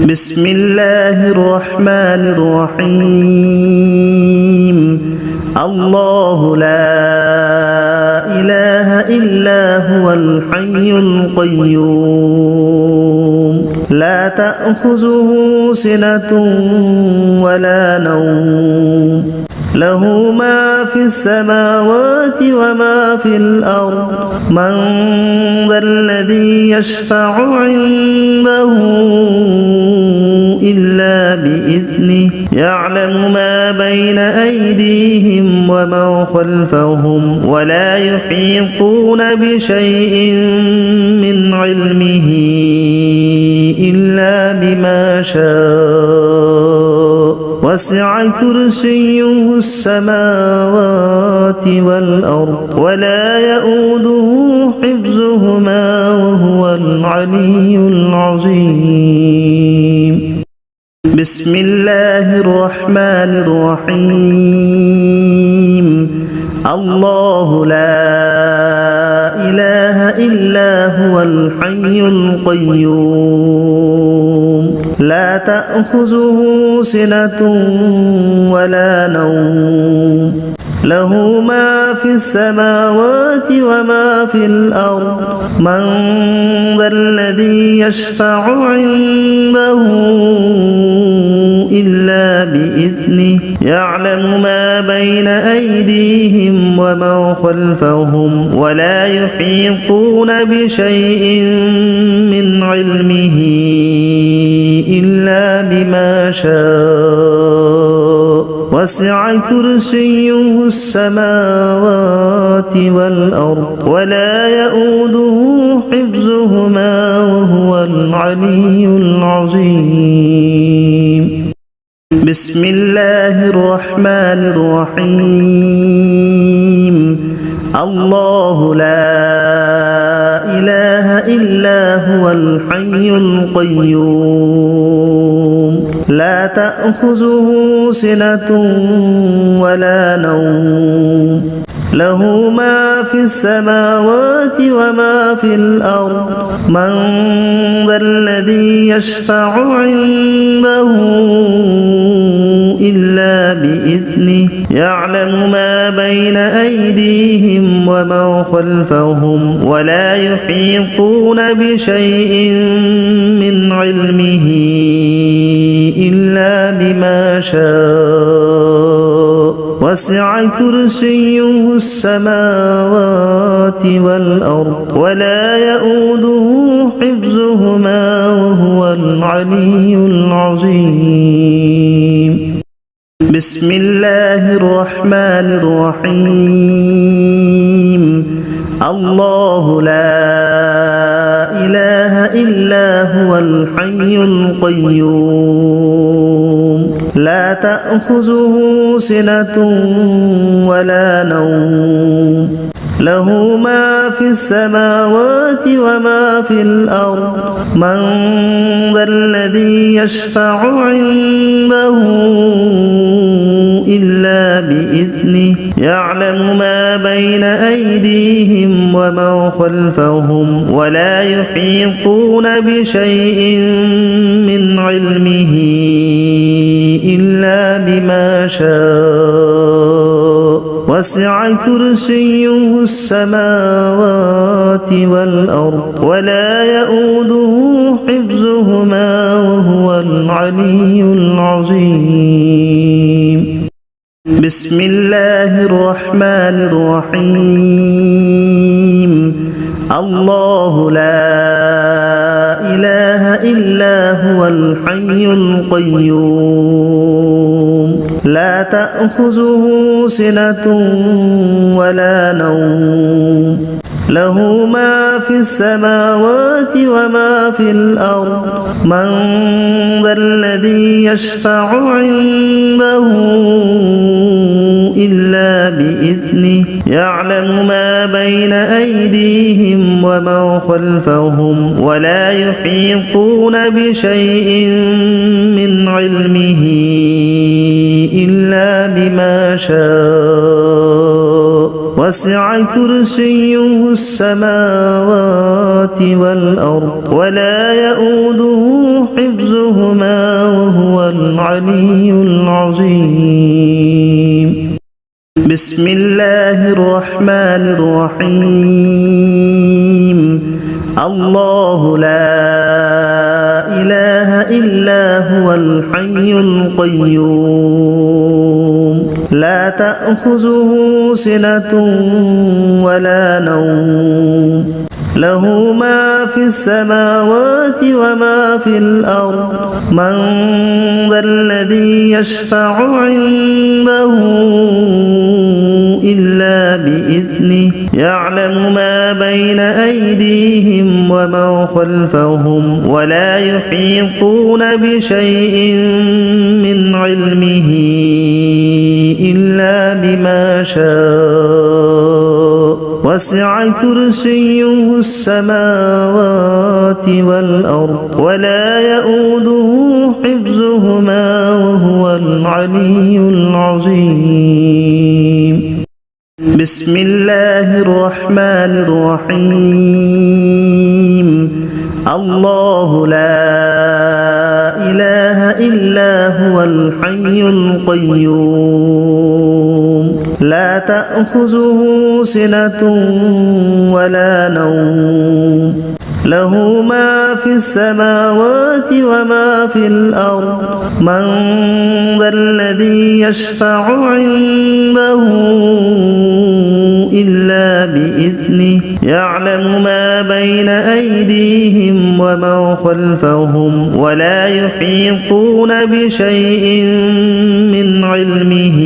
بسم الله الرحمن الرحيم الله لا إله إلا هو الحي القيوم لا تأخذه سنة ولا نوم له ما في السماوات وما في الأرض من ذا الذي يشفع عنده إلا بإذنه يعلم ما بين أيديهم وما خلفهم ولا يحيطون بشيء من علمه إلا بما شاء وسع كرسيه السماوات والأرض ولا يؤوده حفظهما وهو العلي العظيم بسم الله الرحمن الرحيم الله لا إله إلا هو الحي القيوم لا تأخذه سنة ولا نوم له ما في السماوات وما في الأرض من ذا الذي يشفع عنده إلا بإذنه يعلم ما بين أيديهم وما خلفهم ولا يحيطون بشيء من علمه إلا بما شاء وسع كرسيه السماوات والأرض ولا يؤوده حفظهما وهو العلي العظيم بسم الله الرحمن الرحيم الله لا إله إلا هو الحي القيوم لا تأخذه سنة ولا نوم له ما في السماوات وما في الأرض من ذا الذي يشفع عنده إلا بإذنه يعلم ما بين أيديهم وما خلفهم ولا يحيطون بشيء من علمه إلا بما شاء وسع كرسيه السماوات والأرض ولا يؤوده حفظهما وهو العلي العظيم بسم الله الرحمن الرحيم الله لا إله إلا هو الحي القيوم لا تأخذه سنة ولا نوم له ما في السماوات وما في الأرض من ذا الذي يشفع عنده إلا بإذنه يعلم ما بين أيديهم وما خلفهم ولا يحيطون بشيء من علمه إلا بما شاء وسع كرسيه السماوات والأرض ولا يؤوده حفظهما وهو العلي العظيم بسم الله الرحمن الرحيم الله لا إله إلا هو الحي القيوم لا تأخذه سنة ولا نوم له ما في السماوات وما في الأرض من ذا الذي يشفع عنده إلا بإذنه يعلم ما بين أيديهم وما خلفهم ولا يحيطون بشيء من علمه إلا بما شاء وسع كرسيه السماوات والأرض ولا يؤوده حفظهما وهو العلي العظيم بسم الله الرحمن الرحيم الله لا إله إلا هو الحي القيوم لا تأخذه سنة ولا نوم له ما في السماوات وما في الأرض من ذا الذي يشفع عنده إلا بإذنه يعلم ما بين أيديهم وما خلفهم ولا يحيطون بشيء من علمه إلا بما شاء وسع كرسيه السماوات والأرض ولا يؤوده حفظهما وهو العلي العظيم بسم الله الرحمن الرحيم الله لا إله إلا هو الحي القيوم لا تأخذه سنة ولا نوم له ما في السماوات وما في الأرض من ذا الذي يشفع عنده إلا بإذنه يعلم ما بين أيديهم وما خلفهم ولا يحيطون بشيء من علمه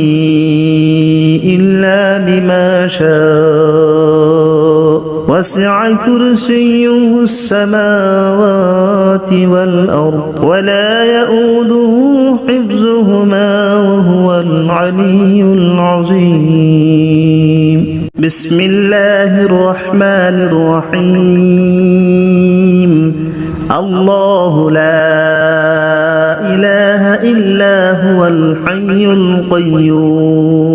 إلا بما شاء وسع كرسيه السماوات والأرض ولا يؤوده حفظهما وهو العلي العظيم بسم الله الرحمن الرحيم الله لا إله إلا هو الحي القيوم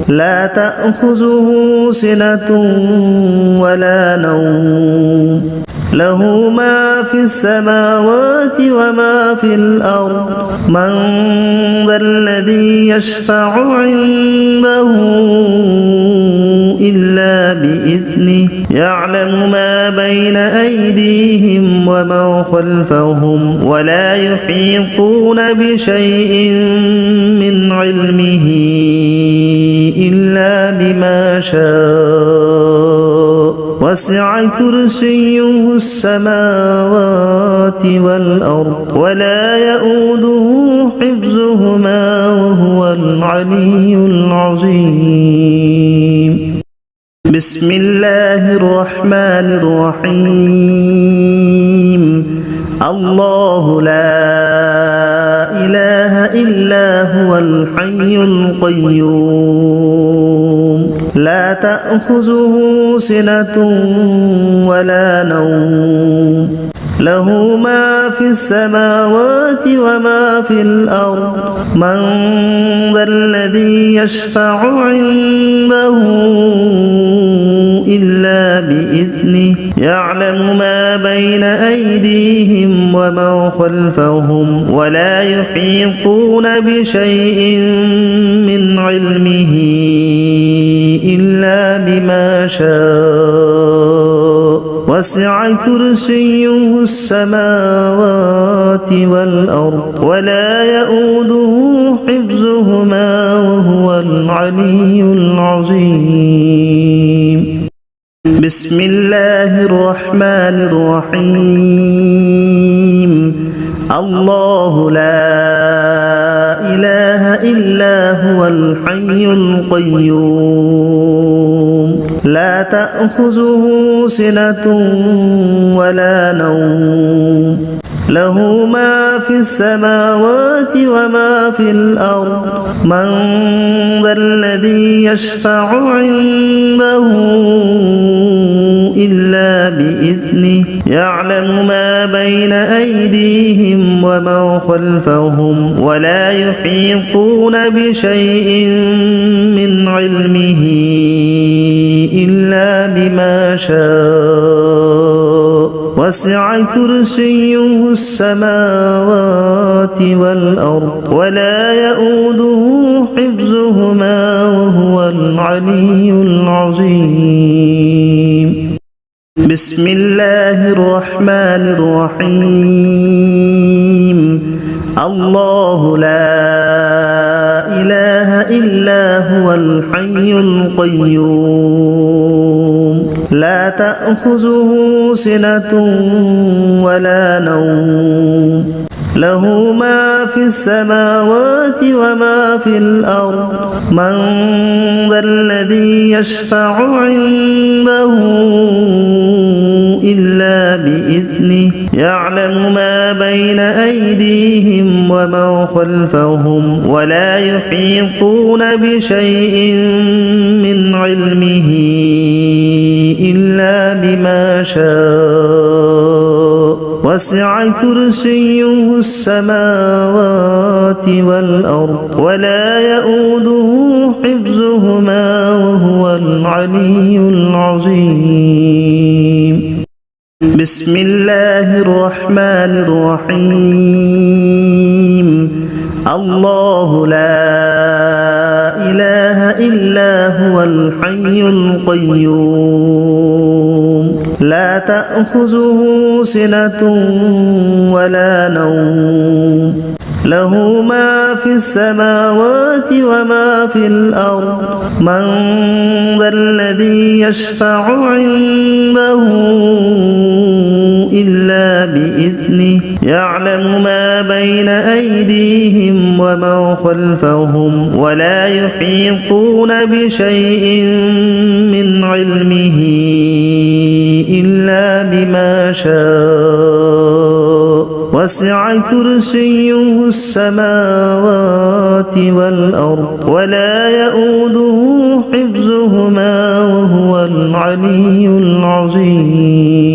لا تأخذه سنة ولا نوم له ما في السماوات وما في الأرض من ذا الذي يشفع عنده إلا بإذنه يعلم ما بين أيديهم وما خلفهم ولا يحيطون بشيء من علمه إلا بما شاء وسع كرسيه السماوات والأرض ولا يؤوده حفظهما وهو العلي العظيم بسم الله الرحمن الرحيم الله لا إله إلا هو الحي القيوم لا تأخذه سنة ولا نوم له ما في السماوات وما في الأرض من ذا الذي يشفع عنده إلا بإذنه يعلم ما بين أيديهم وما خلفهم ولا يحيطون بشيء من علمه إلا بما شاء وسع كرسيه السماوات والأرض ولا يؤوده حفظهما وهو العلي العظيم بسم الله الرحمن الرحيم الله لا إله إلا هو الحي القيوم لا تأخذه سنة ولا نوم له ما في السماوات وما في الأرض من ذا الذي يشفع عنده إلا بإذنه يعلم ما بين أيديهم وما خلفهم ولا يحيطون بشيء من علمه إلا بما شاء وسع كرسيه السماوات والأرض ولا يؤوده حفظهما وهو العلي العظيم بسم الله الرحمن الرحيم الله لا إله إلا هو الحي القيوم لا تأخذه سنة ولا نوم له ما في السماوات وما في الأرض من ذا الذي يشفع عنده إلا بإذنه يعلم ما بين أيديهم وما خلفهم ولا يحيطون بشيء من علمه إلا بما شاء وسع كرسيه السماوات والأرض ولا يؤوده حفظهما وهو العلي العظيم بسم الله الرحمن الرحيم الله لا إله إلا هو الحي القيوم لا تأخذه سنة ولا نوم له ما في السماوات وما في الأرض من ذا الذي يشفع عنده إلا بإذنه يعلم ما بين أيديهم وما خلفهم ولا يحيطون بشيء من علمه إلا بما شاء وسع كرسيه السماوات والأرض ولا يؤوده حفظهما وهو العلي العظيم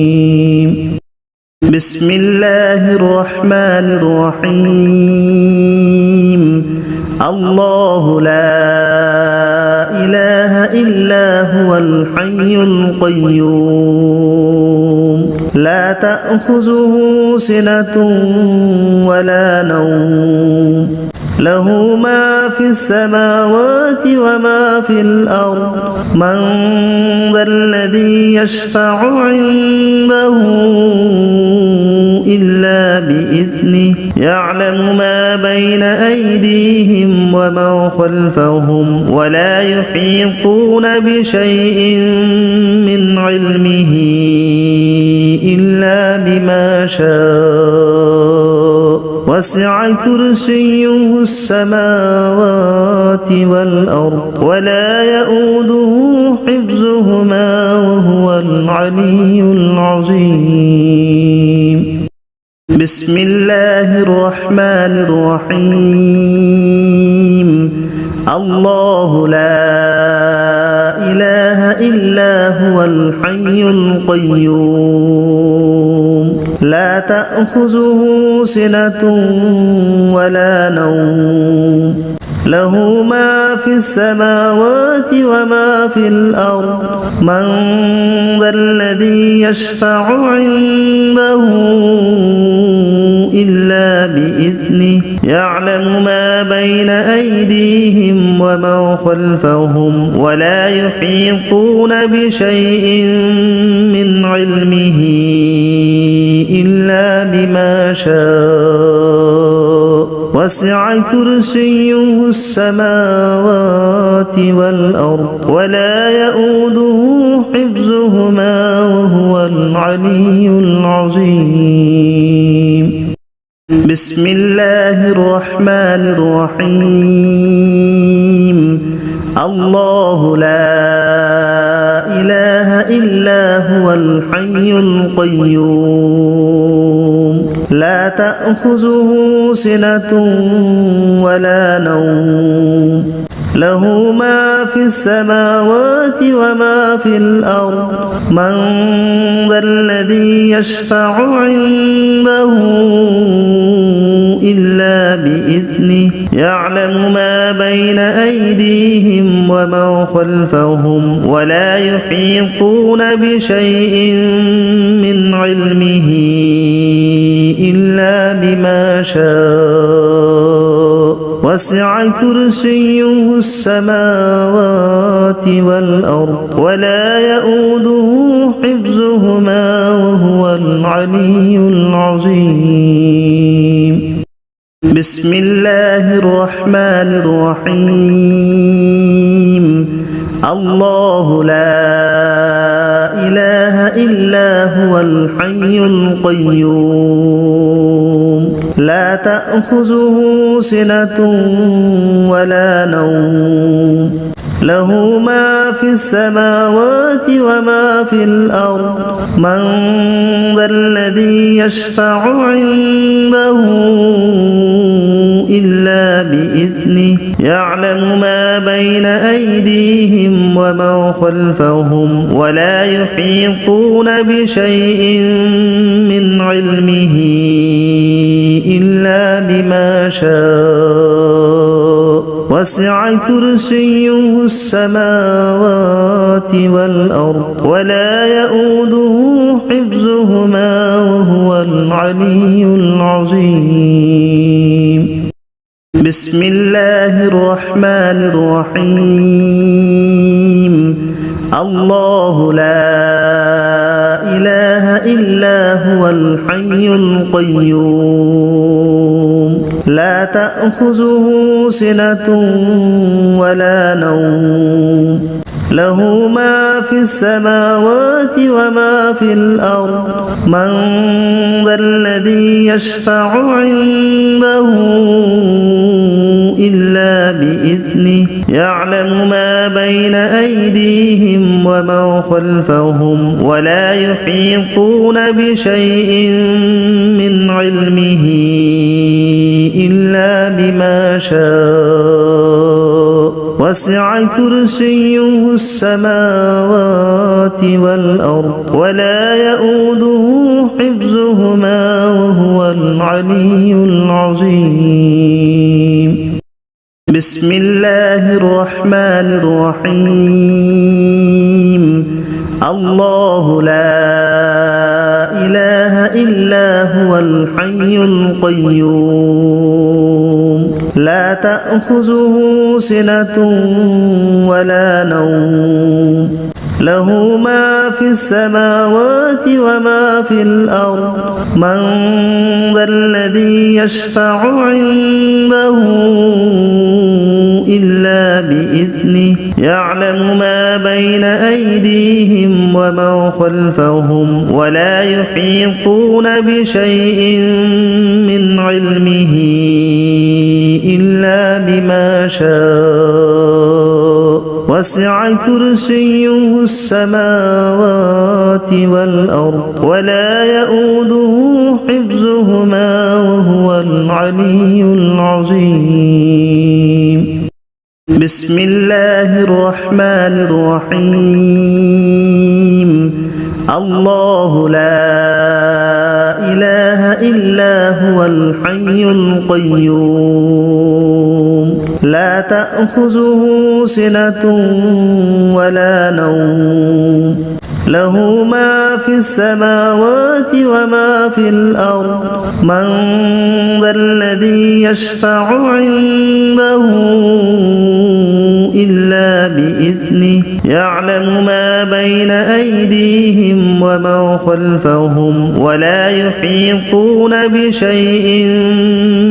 بسم الله الرحمن الرحيم الله لا إله إلا هو الحي القيوم لا تأخذه سنة ولا نوم له ما في السماوات وما في الأرض من ذا الذي يشفع عنده إلا بإذنه يعلم ما بين أيديهم وما خلفهم ولا يحيطون بشيء من علمه إلا بما شاء وسع كرسيه السماوات والأرض ولا يؤوده حفظهما وهو العلي العظيم بسم الله الرحمن الرحيم الله لا إله إلا هو الحي القيوم لا تأخذه سنة ولا نوم له ما في السماوات وما في الأرض من ذا الذي يشفع عنده إلا بإذنه يعلم ما بين أيديهم وما خلفهم ولا يحيطون بشيء من علمه إلا بما شاء وسع كرسيه السماوات والأرض ولا يؤوده حفظهما وهو العلي العظيم بسم الله الرحمن الرحيم الله لا إله إلا هو الحي القيوم لا تأخذه سنة ولا نوم له ما في السماوات وما في الأرض من ذا الذي يشفع عنده إلا بإذنه يعلم ما بين أيديهم وما خلفهم ولا يحيطون بشيء من علمه إلا بما شاء وسع كرسيه السماوات والأرض ولا يؤوده حفظهما وهو العلي العظيم بسم الله الرحمن الرحيم الله لا إله إلا هو الحي القيوم لا تأخذه سنة ولا نوم له ما في السماوات وما في الأرض من ذا الذي يشفع عنده إلا بإذنه يعلم ما بين أيديهم وما خلفهم ولا يحيطون بشيء من علمه إلا بما شاء وسع كرسيه السماوات والأرض ولا يؤوده حفظهما وهو العلي العظيم بسم الله الرحمن الرحيم الله لا إله إلا هو الحي القيوم لا تأخذه سنة ولا نوم له ما في السماوات وما في الأرض من ذا الذي يشفع عنده إلا بإذنه يعلم ما بين أيديهم وما خلفهم ولا يحيطون بشيء من علمه إلا بما شاء وسع كرسيه السماوات والأرض ولا يؤوده حفظهما وهو العلي العظيم بسم الله الرحمن الرحيم الله لا إله إلا هو الحي القيوم لا تأخذه سنة ولا نوم له ما في السماوات وما في الأرض من ذا الذي يشفع عنده إلا بإذنه يعلم ما بين أيديهم وما خلفهم ولا يحيطون بشيء من علمه إلا بما شاء وسع كرسيه السماوات والأرض ولا يؤوده حفظهما وهو العلي العظيم بسم الله الرحمن الرحيم الله لا إله إلا هو الحي القيوم لا تأخذه سنة ولا نوم له ما في السماوات وما في الأرض من ذا الذي يشفع عنده إلا بإذنه يعلم ما بين أيديهم وما خلفهم ولا يحيطون بشيء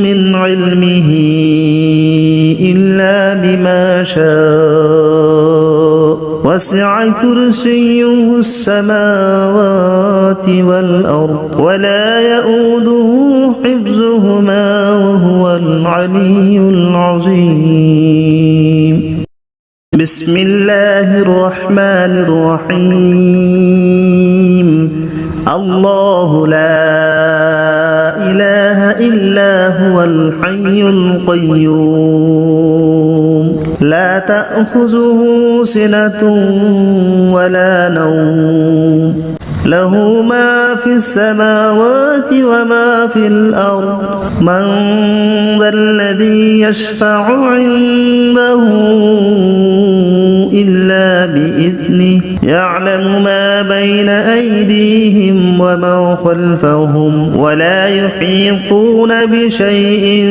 من علمه إلا بما شاء وسع كرسيه السماوات والأرض ولا يؤوده حفظهما وهو العلي العظيم بسم الله الرحمن الرحيم الله لا إله إلا هو الحي القيوم لا تأخذه سنة ولا نوم له ما في السماوات وما في الأرض من ذا الذي يشفع عنده إلا بإذنه يعلم ما بين أيديهم وما خلفهم ولا يحيطون بشيء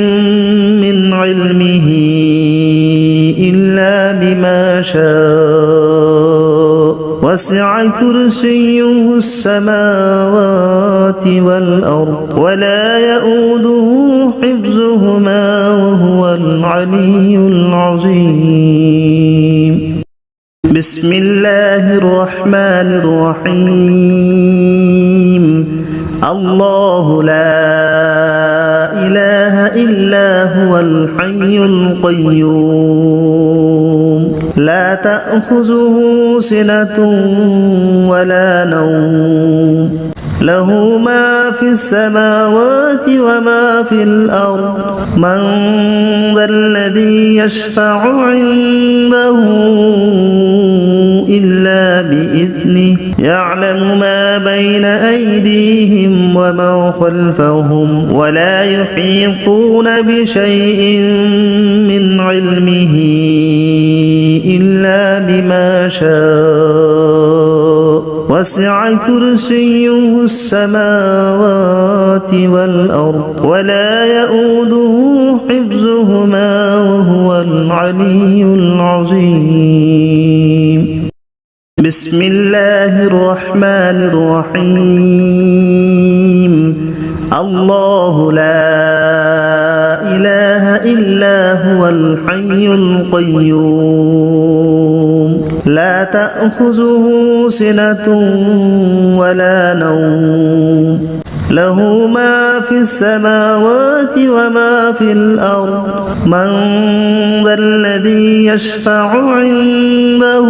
من علمه إلا بما شاء وسع كرسيه السماوات والأرض ولا يؤوده حفظهما وهو العلي العظيم بسم الله الرحمن الرحيم الله لا إله إلا هو الحي القيوم لا تأخذه سنة ولا نوم له ما في السماوات وما في الأرض من ذا الذي يشفع عنده إلا بإذنه يعلم ما بين أيديهم وما خلفهم ولا يحيطون بشيء من علمه إلا بما شاء وسع كرسيه السماوات والأرض ولا يؤوده حفظهما وهو العلي العظيم بسم الله الرحمن الرحيم الله لا إله إلا هو الحي القيوم لا تأخذه سنة ولا نوم له ما في السماوات وما في الأرض من ذا الذي يشفع عنده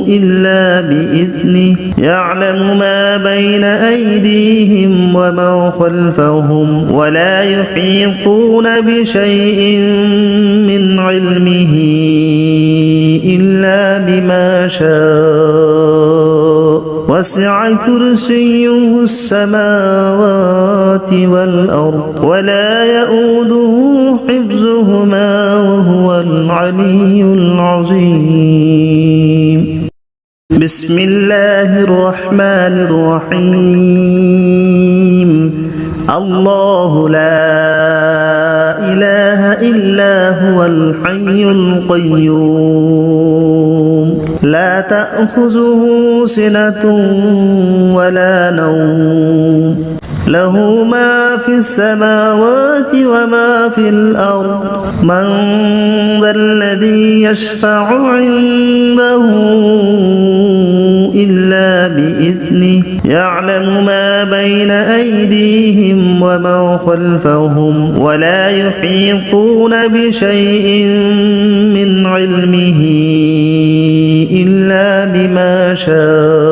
إلا بإذنه يعلم ما بين أيديهم وما خلفهم ولا يحيطون بشيء من علمه إلا بما شاء وسع كرسيه السماوات والأرض ولا يؤوده حفظهما وهو العلي العظيم بسم الله الرحمن الرحيم الله لا إله إلا هو الحي القيوم لا تأخذه سنة ولا نوم له ما في السماوات وما في الأرض من ذا الذي يشفع عنده إلا بإذنه يعلم ما بين أيديهم وما خلفهم ولا يحيطون بشيء من علمه إلا بما شاء